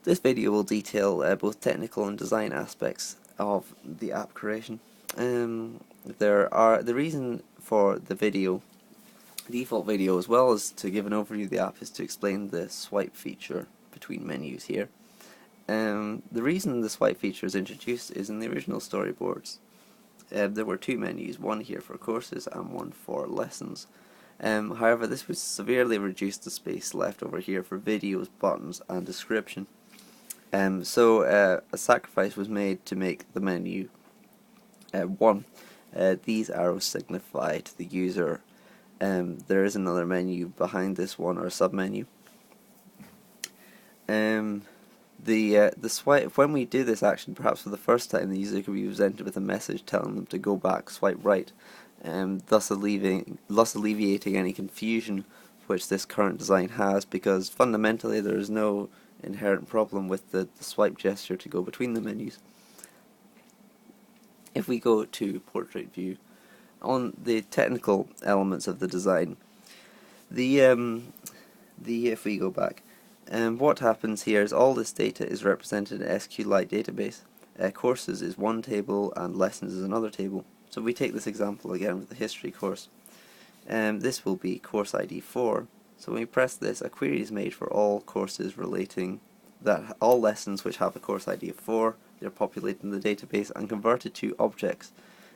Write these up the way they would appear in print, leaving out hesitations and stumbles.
This video will detail both technical and design aspects of the app creation. The reason for the default video, as well as to give an overview of the app, is to explain the swipe feature between menus here. The reason the swipe feature is introduced is in the original storyboards. There were two menus, one here for courses and one for lessons. However, this would severely reduce the space left over here for videos, buttons and description. So a sacrifice was made to make the menu one. These arrows signify to the user there is another menu behind this one, or a submenu. The swipe, when we do this action, perhaps for the first time, the user could be presented with a message telling them to go back, swipe right, thus alleviating any confusion which this current design has, because fundamentally there is no inherent problem with the swipe gesture to go between the menus. If we go to portrait view, on the technical elements of the design, if we go back, what happens here is all this data is represented in SQLite database. Courses is one table and lessons is another table. So we take this example again with the history course. This will be course ID 4. So when we press this, a query is made for all courses relating that all lessons which have a course ID of 4. They're populated in the database and converted to objects.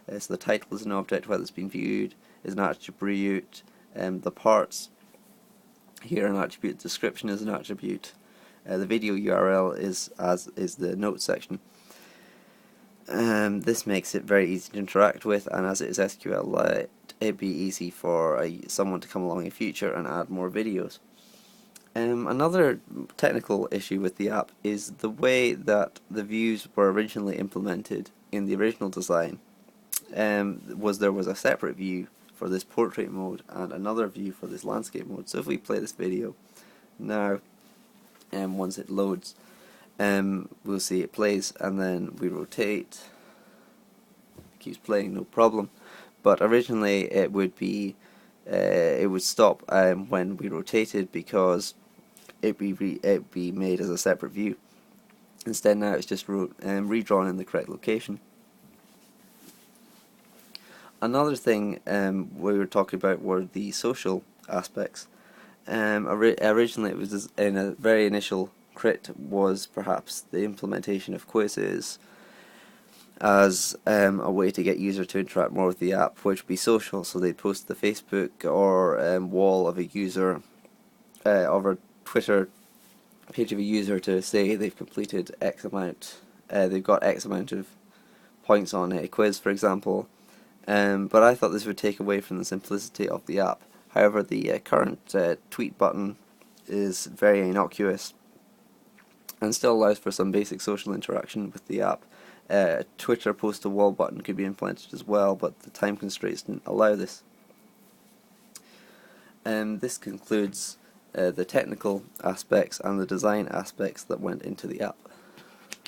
So the title is an object, whether it's been viewed is an attribute, the parts here an attribute, description is an attribute, the video URL is the notes section. This makes it very easy to interact with, and as it is SQLite, it'd be easy for someone to come along in the future and add more videos. Another technical issue with the app is the way that the views were originally implemented in the original design. There was a separate view for this portrait mode and another view for this landscape mode. So if we play this video now, once it loads, we'll see it plays, and then we rotate. It keeps playing, no problem. But originally it would stop when we rotated, because it'd be made as a separate view. Instead, now it's just redrawn in the correct location. Another thing we were talking about were the social aspects. Originally, it was in a very initial crit was perhaps the implementation of quizzes as a way to get users to interact more with the app, which would be social. So they'd post the Facebook or wall of a user, of a Twitter page of a user, to say they've completed X amount, they've got X amount of points on a quiz, for example. But I thought this would take away from the simplicity of the app. However, the current tweet button is very innocuous and still allows for some basic social interaction with the app. Twitter post to wall button could be implemented as well, but the time constraints didn't allow this. This concludes the technical aspects and the design aspects that went into the app.